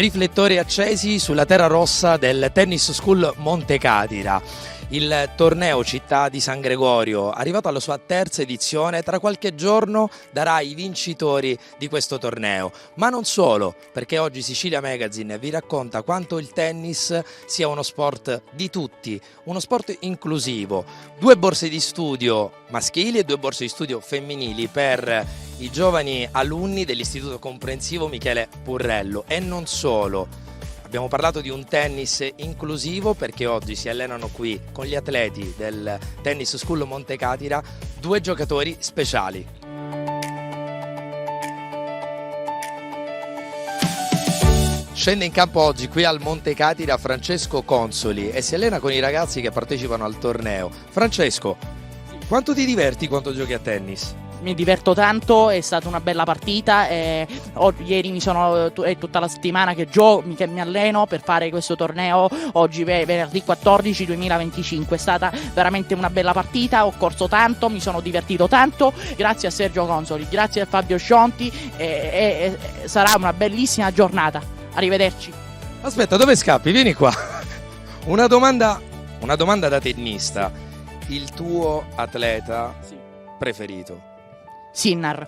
Riflettori accesi sulla terra rossa del Tennis School Montecatira. Il torneo Città di San Gregorio, arrivato alla sua terza edizione, tra qualche giorno darà i vincitori di questo torneo. Ma non solo, perché oggi Sicilia Magazine vi racconta quanto il tennis sia uno sport di tutti, uno sport inclusivo. 2 borse di studio maschili e 2 borse di studio femminili per i giovani alunni dell'Istituto Comprensivo Michele Purrello. E non solo. Abbiamo parlato di un tennis inclusivo perché oggi si allenano qui con gli atleti del Tennis School Montecatira 2 giocatori speciali. Scende in campo oggi qui al Montecatira Francesco Consoli e si allena con i ragazzi che partecipano al torneo. Francesco, quanto ti diverti quando giochi a tennis? Mi diverto tanto, è stata una bella partita e ieri è tutta la settimana che mi alleno per fare questo torneo, oggi venerdì 14 2025, è stata veramente una bella partita, ho corso tanto, mi sono divertito tanto, grazie a Sergio Consoli, grazie a Fabio Scionti e sarà una bellissima giornata, arrivederci. Aspetta, dove scappi? Vieni qua. Una domanda da tennista, il tuo atleta preferito? Sinner.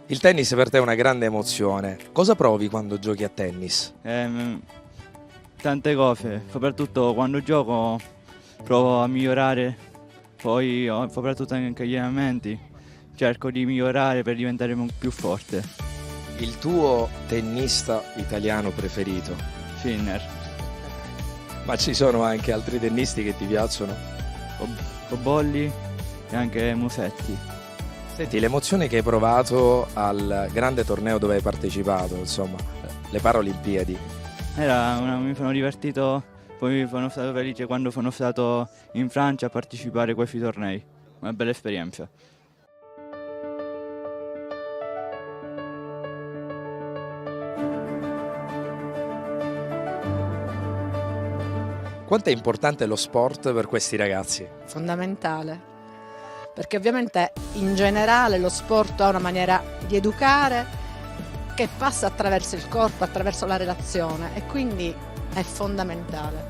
Il tennis per te è una grande emozione. Cosa provi quando giochi a tennis? Tante cose, soprattutto quando gioco provo a migliorare, poi soprattutto anche gli allenamenti, cerco di migliorare per diventare più forte. Il tuo tennista italiano preferito? Sinner. Ma ci sono anche altri tennisti che ti piacciono? Bolli e anche Musetti. Senti, l'emozione che hai provato al grande torneo dove hai partecipato, insomma, le Paralimpiadi. Mi sono divertito, poi sono stato felice quando sono stato in Francia a partecipare a questi tornei. Una bella esperienza. Quanto è importante lo sport per questi ragazzi? Fondamentale, perché ovviamente in generale lo sport ha una maniera di educare che passa attraverso il corpo, attraverso la relazione e quindi è fondamentale.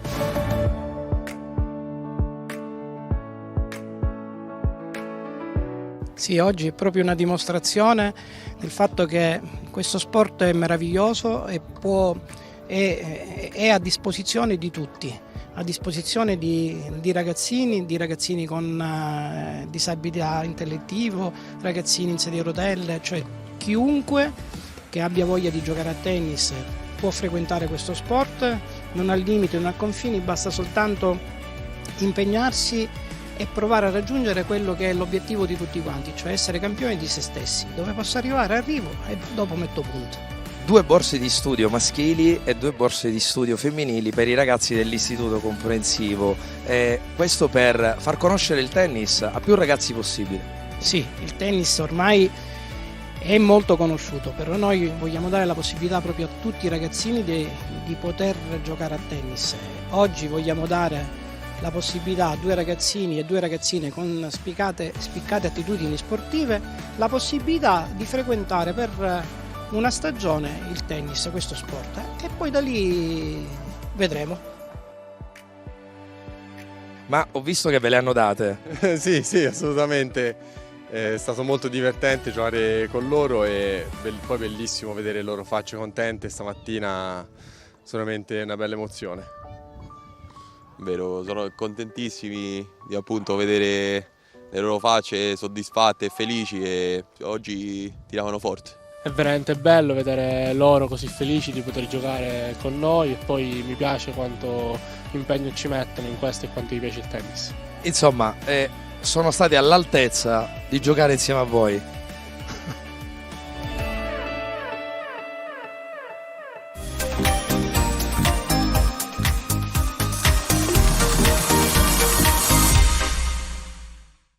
Sì, oggi è proprio una dimostrazione del fatto che questo sport è meraviglioso e è a disposizione di tutti. A disposizione di ragazzini con disabilità intellettivo, ragazzini in sedia a rotelle, cioè chiunque che abbia voglia di giocare a tennis può frequentare questo sport, non ha limiti, non ha confini, basta soltanto impegnarsi e provare a raggiungere quello che è l'obiettivo di tutti quanti, cioè essere campioni di se stessi. Dove posso arrivare arrivo e dopo metto punto. 2 borse di studio maschili e 2 borse di studio femminili per i ragazzi dell'Istituto Comprensivo. Questo per far conoscere il tennis a più ragazzi possibile. Sì, il tennis ormai è molto conosciuto, però noi vogliamo dare la possibilità proprio a tutti i ragazzini di poter giocare a tennis. Oggi vogliamo dare la possibilità a 2 ragazzini e 2 ragazzine con spiccate attitudini sportive la possibilità di frequentare per una stagione il tennis, questo sport, e poi da lì vedremo. Ma ho visto che ve le hanno date. Sì, assolutamente. È stato molto divertente giocare con loro e poi bellissimo vedere le loro facce contente stamattina, sicuramente una bella emozione. Vero, sono contentissimi di appunto vedere le loro facce soddisfatte e felici e oggi tiravano forte. È veramente bello vedere loro così felici di poter giocare con noi e poi mi piace quanto impegno ci mettono in questo e quanto gli piace il tennis. Insomma, sono stati all'altezza di giocare insieme a voi.